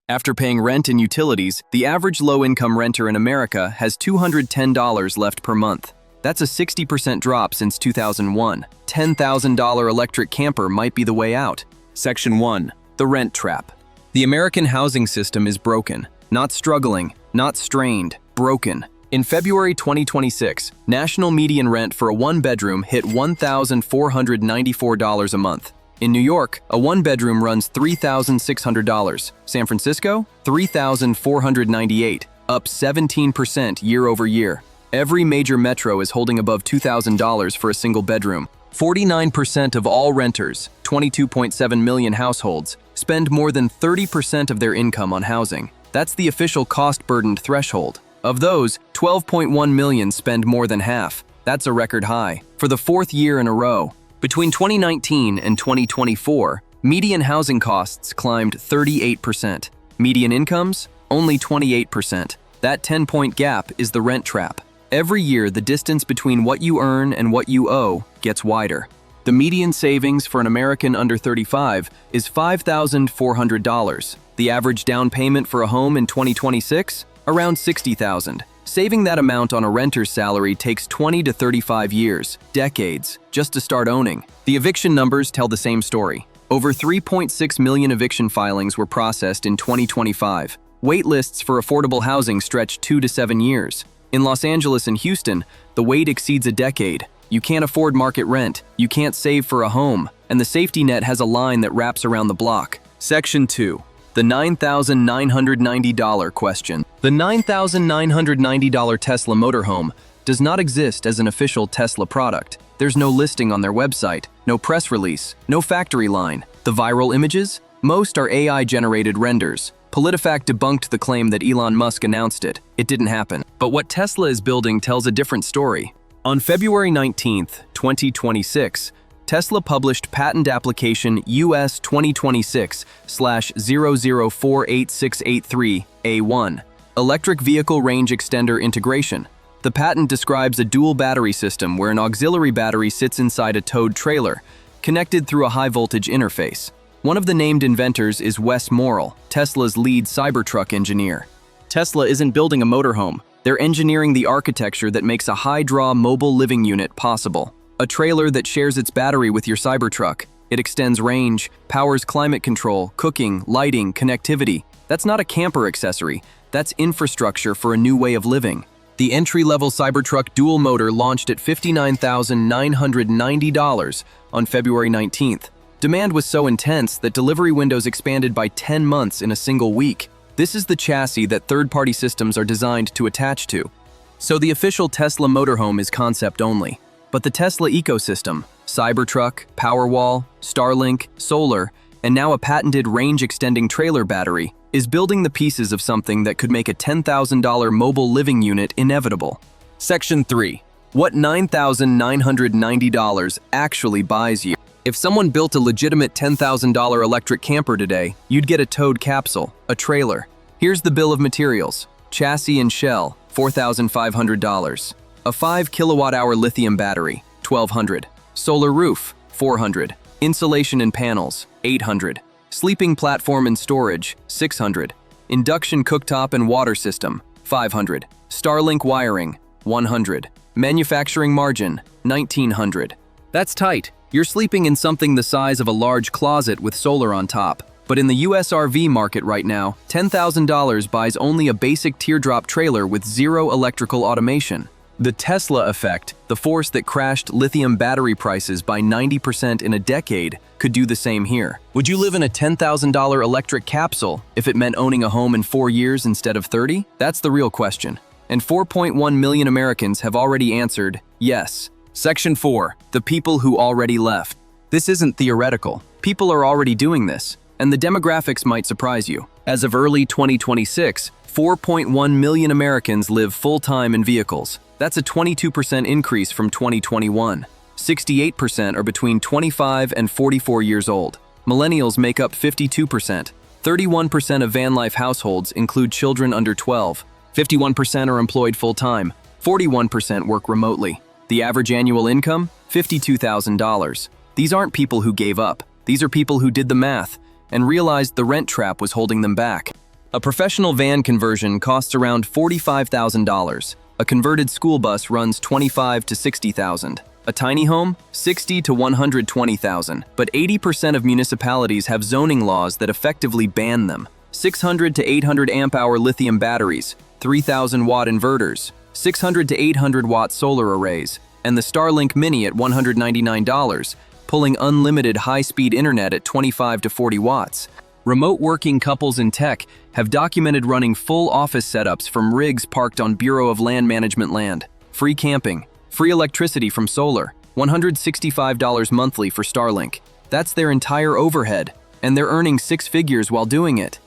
After paying rent and utilities, the average low-income renter in America has $210 left per month. That's a 60% drop since 2001. $10,000 electric camper might be the way out. Section 1. The rent trap. The American housing system is broken. Not struggling, not strained, broken. In February 2026, national median rent for a one-bedroom hit $1,494 a month. In New York, a one-bedroom runs $3,600. San Francisco, $3,498, up 17% year over year. Every major metro is holding above $2,000 for a single bedroom. 49% of all renters, 22.7 million households, spend more than 30% of their income on housing. That's the official cost-burdened threshold. Of those, 12.1 million spend more than half. That's a record high, for the fourth year in a row. Between 2019 and 2024, median housing costs climbed 38%. Median incomes, only 28%. That 10-point gap is the rent trap. Every year, the distance between what you earn and what you owe gets wider. The median savings for an American under 35 is $5,400. The average down payment for a home in 2026? Around $60,000. Saving that amount on a renter's salary takes 20 to 35 years, decades, just to start owning. The eviction numbers tell the same story. Over 3.6 million eviction filings were processed in 2025. Wait lists for affordable housing stretch 2 to 7 years. In Los Angeles and Houston, the wait exceeds a decade. You can't afford market rent, you can't save for a home, and the safety net has a line that wraps around the block. Section 2. The $9,990 question. The $9,990 Tesla Motorhome does not exist as an official Tesla product. There's no listing on their website, no press release, no factory line. The viral images? Most are AI-generated renders. PolitiFact debunked the claim that Elon Musk announced it. It didn't happen. But what Tesla is building tells a different story. On February 19, 2026, Tesla published patent application US 2026/00486883A1, Electric Vehicle Range Extender Integration. The patent describes a dual battery system where an auxiliary battery sits inside a towed trailer, connected through a high-voltage interface. One of the named inventors is Wes Morrill, Tesla's lead Cybertruck engineer. Tesla isn't building a motorhome. They're engineering the architecture that makes a high-draw mobile living unit possible. A trailer that shares its battery with your Cybertruck. It extends range, powers climate control, cooking, lighting, connectivity. That's not a camper accessory. That's infrastructure for a new way of living. The entry-level Cybertruck dual motor launched at $59,990 on February 19th. Demand was so intense that delivery windows expanded by 10 months in a single week. This is the chassis that third-party systems are designed to attach to. So the official Tesla motorhome is concept only. But the Tesla ecosystem, Cybertruck, Powerwall, Starlink, solar, and now a patented range-extending trailer battery, is building the pieces of something that could make a $10,000 mobile living unit inevitable. Section 3. What $9,990 actually buys you? If someone built a legitimate $10,000 electric camper today, you'd get a towed capsule, a trailer. Here's the bill of materials. Chassis and shell, $4,500. A 5 kilowatt-hour lithium battery, $1,200. Solar roof, $400. Insulation and panels, $800. Sleeping platform and storage, $600. Induction cooktop and water system, $500. Starlink wiring, $100. Manufacturing margin, $1,900. That's tight. You're sleeping in something the size of a large closet with solar on top. But in the US RV market right now, $10,000 buys only a basic teardrop trailer with zero electrical automation. The Tesla effect, the force that crashed lithium battery prices by 90% in a decade, could do the same here. Would you live in a $10,000 electric capsule if it meant owning a home in 4 years instead of 30? That's the real question. And 4.1 million Americans have already answered yes. Section 4. The people who already left. This isn't theoretical. People are already doing this, and the demographics might surprise you. As of early 2026, 4.1 million Americans live full-time in vehicles. That's a 22% increase from 2021. 68% are between 25 and 44 years old. Millennials make up 52%. 31% of Vanlife households include children under 12. 51% are employed full-time. 41% work remotely. The average annual income? $52,000. These aren't people who gave up. These are people who did the math and realized the rent trap was holding them back. A professional van conversion costs around $45,000. A converted school bus runs $25,000 to $60,000. A tiny home, $60,000 to $120,000. But 80% of municipalities have zoning laws that effectively ban them. 600 to 800 amp-hour lithium batteries, 3,000-watt inverters, 600 to 800-watt solar arrays, and the Starlink Mini at $199, pulling unlimited high-speed internet at 25 to 40 watts. Remote working couples in tech have documented running full office setups from rigs parked on Bureau of Land Management land. Free camping, free electricity from solar, $165 monthly for Starlink. That's their entire overhead, and they're earning six figures while doing it.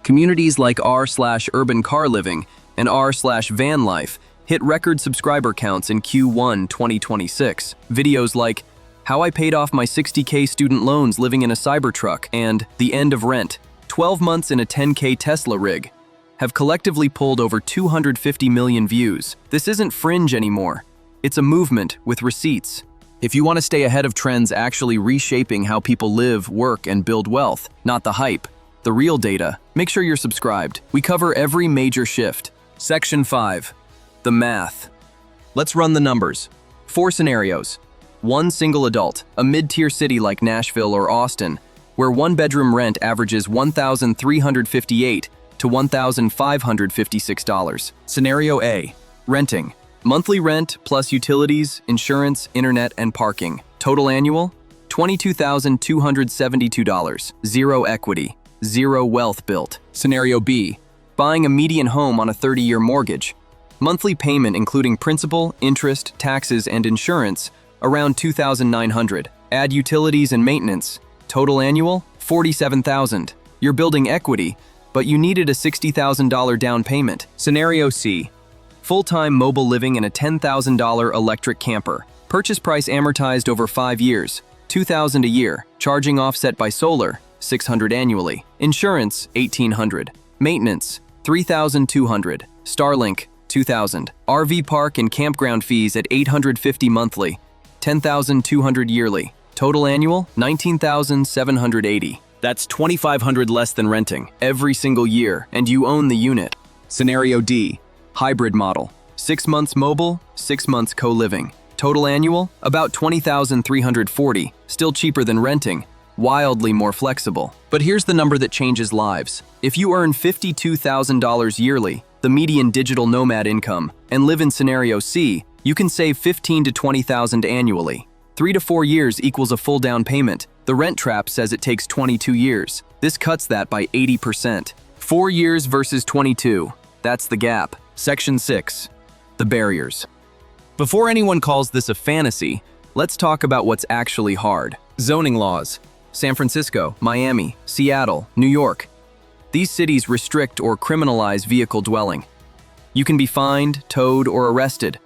Communities like r/urban car living and r/vanlife hit record subscriber counts in Q1 2026. Videos like How I Paid Off My $60K Student Loans Living in a Cybertruck and The End of Rent, 12 months in a $10K Tesla rig, have collectively pulled over 250 million views. This isn't fringe anymore. It's a movement with receipts. If you want to stay ahead of trends actually reshaping how people live, work, and build wealth, not the hype, the real data, make sure you're subscribed. We cover every major shift. Section 5. The math. Let's run the numbers. 4 scenarios. One single adult, a mid-tier city like Nashville or Austin, where one-bedroom rent averages $1,358 to $1,556. Scenario A. Renting. Monthly rent plus utilities, insurance, internet, and parking. Total annual? $22,272. Zero equity. Zero wealth built. Scenario B. Buying a median home on a 30-year mortgage. Monthly payment including principal, interest, taxes, and insurance, around $2,900. Add utilities and maintenance. Total annual? $47,000. You're building equity, but you needed a $60,000 down payment. Scenario C. Full-time mobile living in a $10,000 electric camper. Purchase price amortized over 5 years. $2,000 a year. Charging offset by solar. $600 annually. Insurance. $1,800. Maintenance. $3,200. Starlink. $2,000. RV park and campground fees at $850 monthly. $10,200 yearly. Total annual, $19,780. That's $2,500 less than renting every single year, and you own the unit. Scenario D. Hybrid model. 6 months mobile, 6 months co-living. Total annual, about $20,340. Still cheaper than renting. Wildly more flexible. But here's the number that changes lives. If you earn $52,000 yearly, the median digital nomad income, and live in scenario C, you can save $15,000 to $20,000 annually. 3 to 4 years equals a full down payment. The rent trap says it takes 22 years. This cuts that by 80%. 4 years versus 22. That's the gap. Section 6. The barriers. Before anyone calls this a fantasy, let's talk about what's actually hard. Zoning laws. San Francisco, Miami, Seattle, New York. These cities restrict or criminalize vehicle dwelling. You can be fined, towed, or arrested.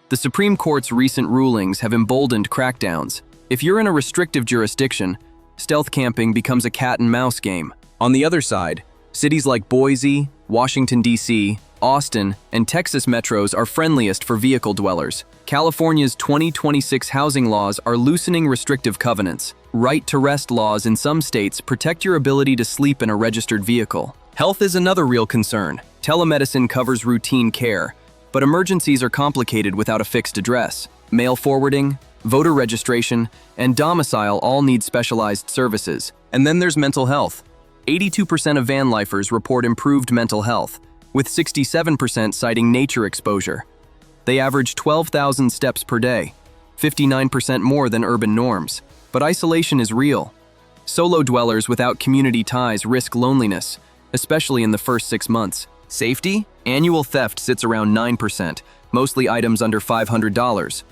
The Supreme Court's recent rulings have emboldened crackdowns. If you're in a restrictive jurisdiction, stealth camping becomes a cat-and-mouse game. On the other side, cities like Boise, Washington, D.C., Austin, and Texas metros are friendliest for vehicle dwellers. California's 2026 housing laws are loosening restrictive covenants. Right-to-rest laws in some states protect your ability to sleep in a registered vehicle. Health is another real concern. Telemedicine covers routine care, but emergencies are complicated without a fixed address. Mail forwarding, voter registration, and domicile all need specialized services. And then there's mental health. 82% of vanlifers report improved mental health, with 67% citing nature exposure. They average 12,000 steps per day, 59% more than urban norms. But isolation is real. Solo dwellers without community ties risk loneliness, especially in the first 6 months. Safety? Annual theft sits around 9%, mostly items under $500.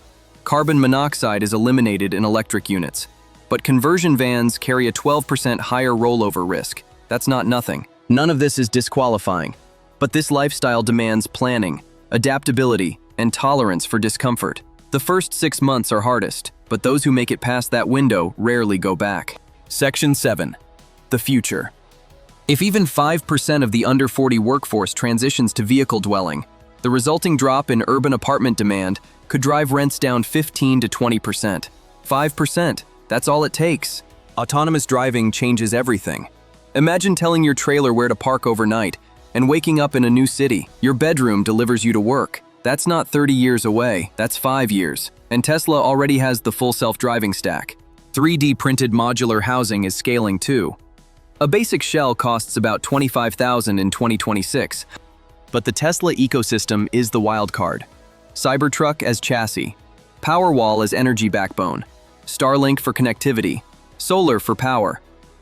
Carbon monoxide is eliminated in electric units. But conversion vans carry a 12% higher rollover risk. That's not nothing. None of this is disqualifying. But this lifestyle demands planning, adaptability, and tolerance for discomfort. The first 6 months are hardest, but those who make it past that window rarely go back. Section 7. The future. If even 5% of the under 40 workforce transitions to vehicle dwelling, the resulting drop in urban apartment demand could drive rents down 15 to 20%. 5%, that's all it takes. Autonomous driving changes everything. Imagine telling your trailer where to park overnight and waking up in a new city. Your bedroom delivers you to work. That's not 30 years away, that's 5 years. And Tesla already has the full self-driving stack. 3D printed modular housing is scaling too. A basic shell costs about $25,000 in 2026. But the Tesla ecosystem is the wild card. Cybertruck as chassis, Powerwall as energy backbone, Starlink for connectivity, solar for power,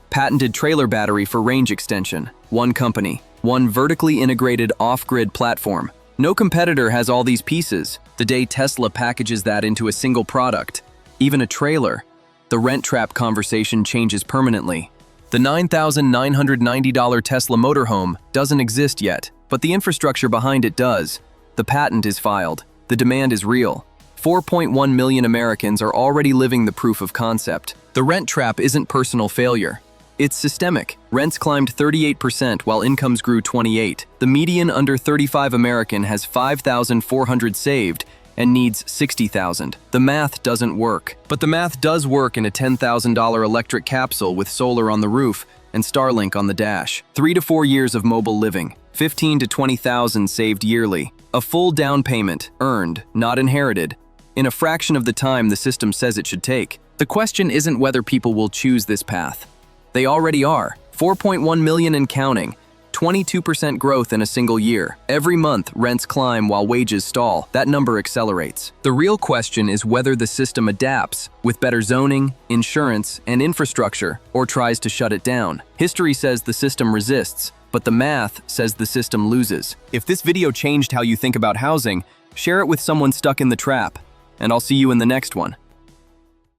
patented trailer battery for range extension, one company, one vertically integrated off-grid platform. No competitor has all these pieces. The day Tesla packages that into a single product, even a trailer, the rent trap conversation changes permanently. The $9,990 Tesla Motorhome doesn't exist yet, but the infrastructure behind it does. The patent is filed. The demand is real. 4.1 million Americans are already living the proof of concept. The rent trap isn't personal failure. It's systemic. Rents climbed 38% while incomes grew 28%. The median under 35 American has $5,400 saved and needs $60,000. The math doesn't work. But the math does work in a $10,000 electric capsule with solar on the roof and Starlink on the dash. 3 to 4 years of mobile living, 15 to 20,000 saved yearly. A full down payment, earned, not inherited, in a fraction of the time the system says it should take. The question isn't whether people will choose this path. They already are. 4.1 million and counting. 22% growth in a single year. Every month, rents climb while wages stall. That number accelerates. The real question is whether the system adapts with better zoning, insurance, and infrastructure, or tries to shut it down. History says the system resists, but the math says the system loses. If this video changed how you think about housing, share it with someone stuck in the trap, and I'll see you in the next one.